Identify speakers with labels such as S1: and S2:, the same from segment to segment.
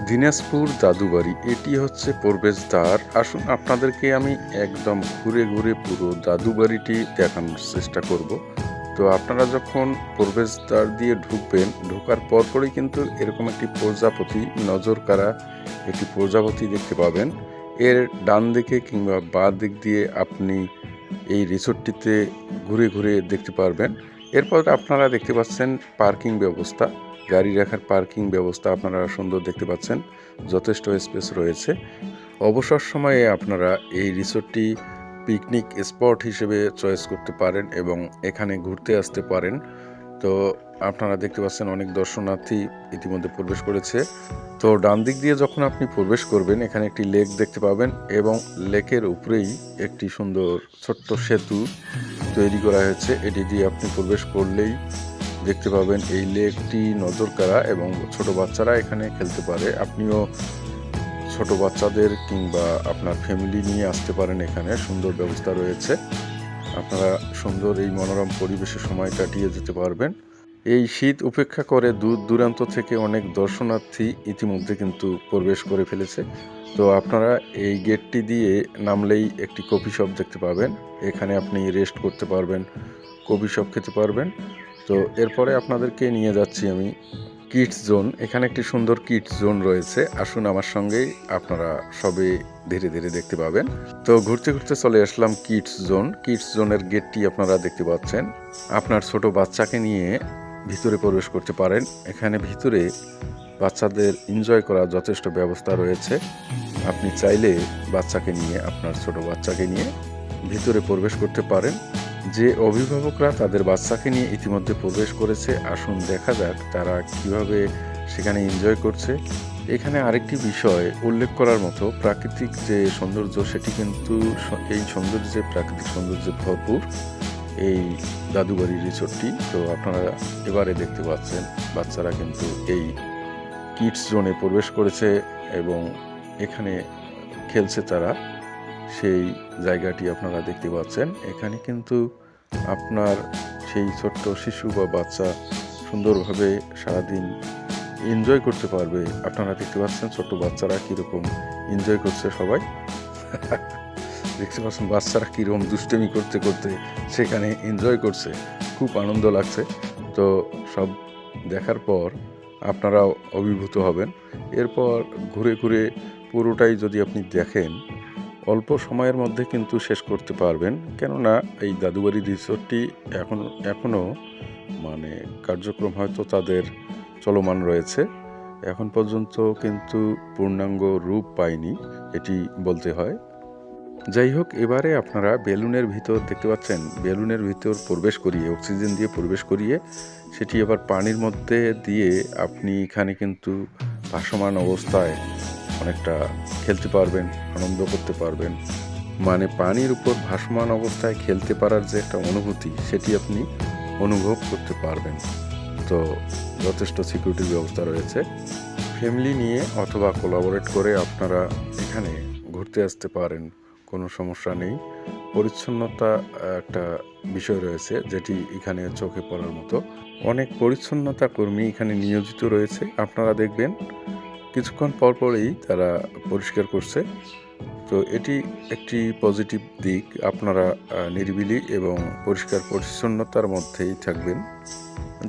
S1: দিনাজপুর জাদুবাড়ি এটি হচ্ছে প্রবেশদ্বার। আসুন আপনাদেরকে আমি একদম ঘুরে ঘুরে পুরো জাদুবাড়িটি দেখানোর চেষ্টা করব। তো আপনারা যখন প্রবেশদ্বার দিয়ে ঢুকবেন, ঢোকার পরপরই কিন্তু এরকম একটি প্রজাপতি, নজর কাড়া একটি প্রজাপতি দেখতে পাবেন। এর ডান দিকে কিংবা বাঁ দিক দিয়ে আপনি এই রিসোর্টটিতে ঘুরে ঘুরে দেখতে পারবেন। এরপর আপনারা দেখতে পাচ্ছেন পার্কিং ব্যবস্থা, গাড়ি রাখার পার্কিং ব্যবস্থা আপনারা সুন্দর দেখতে পাচ্ছেন, যথেষ্ট স্পেস রয়েছে। অবসর সময়ে আপনারা এই রিসোর্টটি পিকনিক স্পট হিসেবে চয়েস করতে পারেন এবং এখানে ঘুরতে আসতে পারেন। তো আপনারা দেখতে পাচ্ছেন অনেক দর্শনার্থী ইতিমধ্যে প্রবেশ করেছে। তো ডান দিক দিয়ে যখন আপনি প্রবেশ করবেন, এখানে একটি লেক দেখতে পাবেন এবং লেকের উপরেই একটি সুন্দর ছোট্ট সেতু তৈরি করা হয়েছে। এটি দিয়ে আপনি প্রবেশ করলেই দেখতে পাবেন এই লেকটি নজর কাড়া এবং ছোট বাচ্চারা এখানে খেলতে পারে। আপনিও ছোট বাচ্চাদের কিংবা আপনার ফ্যামিলি নিয়ে আসতে পারেন, এখানে সুন্দর ব্যবস্থা রয়েছে। আপনারা সুন্দর এই মনোরম পরিবেশে সময় কাটিয়ে যেতে পারবেন। এই শীত উপেক্ষা করে দূর দূরান্ত থেকে অনেক দর্শনার্থী ইতিমধ্যে কিন্তু প্রবেশ করে ফেলেছে। তো আপনারা এই গেটটি দিয়ে নামলেই একটি কফি শপ দেখতে পাবেন। এখানে আপনি রেস্ট করতে পারবেন, কফি শপ খেতে পারবেন। তো এরপরে আপনাদেরকে নিয়ে যাচ্ছি আমি কিডস জোন। এখানে একটি সুন্দর কিডস জোন রয়েছে। আসুন আমার সঙ্গেই, আপনারা সবে ধীরে ধীরে দেখতে পাবেন। তো ঘুরতে ঘুরতে চলে আসলাম কিডস জোন। কিডস জোনের গেটটি আপনারা দেখতে পাচ্ছেন। আপনার ছোট বাচ্চাকে নিয়ে ভিতরে প্রবেশ করতে পারেন। এখানে ভিতরে বাচ্চাদের এনজয় করার যথেষ্ট ব্যবস্থা রয়েছে। আপনি চাইলে বাচ্চাকে নিয়ে, আপনার ছোট বাচ্চাকে নিয়ে ভিতরে প্রবেশ করতে পারেন। যে অভিভাবকরা তাদের বাচ্চাকে নিয়ে ইতিমধ্যে প্রবেশ করেছে, আসুন দেখা যাক তারা কিভাবে সেখানে এনজয় করছে। এখানে আরেকটি বিষয় উল্লেখ করার মতো, প্রাকৃতিক যে সৌন্দর্য সেটি কিন্তু এই সৌন্দর্যে, প্রাকৃতিক সৌন্দর্যে ভরপুর এই জাদুবাড়ি রিসোর্টটি। তো আপনারা এবারে দেখতে পাচ্ছেন বাচ্চারা কিন্তু এই কিডস জোনে প্রবেশ করেছে এবং এখানে খেলছে তারা। সেই জায়গাটি আপনারা দেখতে পাচ্ছেন। এখানে কিন্তু আপনার সেই ছোট্ট শিশু বা বাচ্চা সুন্দরভাবে সারাদিন এনজয় করতে পারবে। আপনারা দেখতে পাচ্ছেন ছোট্ট বাচ্চারা কীরকম এনজয় করছে সবাই। দেখতে পাচ্ছেন বাচ্চারা কীরকম দুষ্টেমি করতে করতে সেখানে এনজয় করছে, খুব আনন্দ লাগছে। তো সব দেখার পর আপনারাও অভিভূত হবেন। এরপর ঘুরে ঘুরে পুরোটাই যদি আপনি দেখেন, অল্প সময়ের মধ্যে কিন্তু শেষ করতে পারবেন। কেননা এই জাদুবাড়ি রিসোর্টটি এখনও মানে কার্যক্রম হয়তো তাদের চলমান রয়েছে। এখন পর্যন্ত কিন্তু পূর্ণাঙ্গ রূপ পায়নি, এটি বলতে হয়। যাই হোক, এবারে আপনারা বেলুনের ভিতর দেখতে পাচ্ছেন, বেলুনের ভিতর প্রবেশ করিয়ে, অক্সিজেন দিয়ে প্রবেশ করিয়ে সেটি আবার পানির মধ্যে দিয়ে আপনি এখানে কিন্তু ভাসমান অবস্থায় অনেকটা খেলতে পারবেন, আনন্দ করতে পারবেন। মানে পানির উপর ভাসমান অবস্থায় খেলতে পারার যে একটা অনুভূতি, সেটি আপনি অনুভব করতে পারবেন। তো যথেষ্ট সিকিউরিটির ব্যবস্থা রয়েছে। ফ্যামিলি নিয়ে অথবা কোলাবোরেট করে আপনারা এখানে ঘুরতে আসতে পারেন, কোনো সমস্যা নেই। পরিচ্ছন্নতা একটা বিষয় রয়েছে যেটি এখানে চোখে পড়ার মতো। অনেক পরিচ্ছন্নতা কর্মী এখানে নিয়োজিত রয়েছে। আপনারা দেখবেন কিছুক্ষণ পরপরই তারা পরিষ্কার করছে। তো এটি একটি পজিটিভ দিক। আপনারা নিরিবিলি এবং পরিষ্কার পরিচ্ছন্নতার মধ্যেই থাকবেন।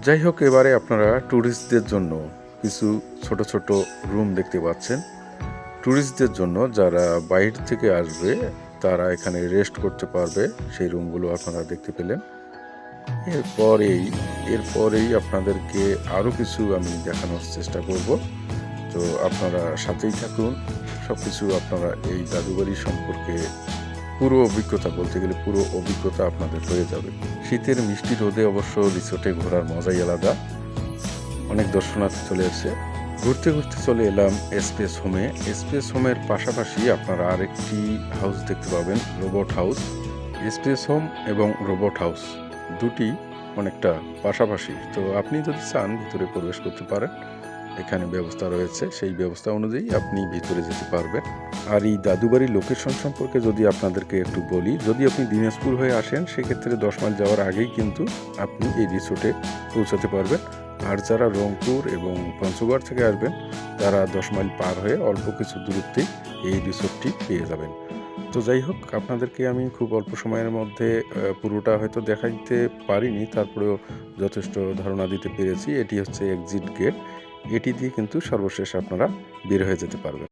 S1: যাই হোক, এবারে আপনারা ট্যুরিস্টদের জন্য কিছু ছোট ছোট রুম দেখতে পাচ্ছেন। ট্যুরিস্টদের জন্য যারা বাইরে থেকে আসবে তারা এখানে রেস্ট করতে পারবে, সেই রুমগুলো আপনারা দেখতে পেলেন। এরপরেই আপনাদেরকে আরও কিছু আমি দেখানোর চেষ্টা করব। তো আপনারা সাথেই থাকুন। সব কিছু আপনারা এই জাদুবাড়ি সম্পর্কে পুরো অভিজ্ঞতা, বলতে গেলে পুরো অভিজ্ঞতা আপনাদের হয়ে যাবে। শীতের মিষ্টি রোদে অবশ্য রিসোর্টে ঘোরার মজাই আলাদা। অনেক দর্শনার্থী চলে এসেছে। ঘুরতে ঘুরতে চলে এলাম স্পেস হোমে। স্পেস হোমের পাশাপাশি আপনারা আরেকটি হাউস দেখতে পাবেন, রোবট হাউস। স্পেস হোম এবং রোবট হাউস দুটি অনেকটা পাশাপাশি। তো আপনি যদি চান ভিতরে প্রবেশ করতে পারেন, এখানে ব্যবস্থা রয়েছে, সেই ব্যবস্থা অনুযায়ী আপনি ভিতরে যেতে পারবেন। আর এই জাদুবাড়ির লোকেশন সম্পর্কে যদি আপনাদেরকে একটু বলি, যদি আপনি দিনাজপুর হয়ে আসেন সেক্ষেত্রে 10 মাইল যাওয়ার আগেই কিন্তু আপনি এই রিসোর্টে পৌঁছাতে পারবেন। আর যারা রংপুর এবং পঞ্চগড় থেকে আসবেন তারা 10 মাইল পার হয়ে অল্প কিছু দূরত্বেই এই রিসোর্টটি পেয়ে যাবেন। তো যাই হোক, আপনাদেরকে আমি খুব অল্প সময়ের মধ্যে পুরোটা হয়তো দেখাইতে পারিনি, তারপরেও যথেষ্ট ধারণা দিতে পেরেছি। এটি হচ্ছে এক্সিট গেট, এটি দিয়ে কিন্তু সর্বশেষ আপনারা বের হয়ে যেতে পারবেন।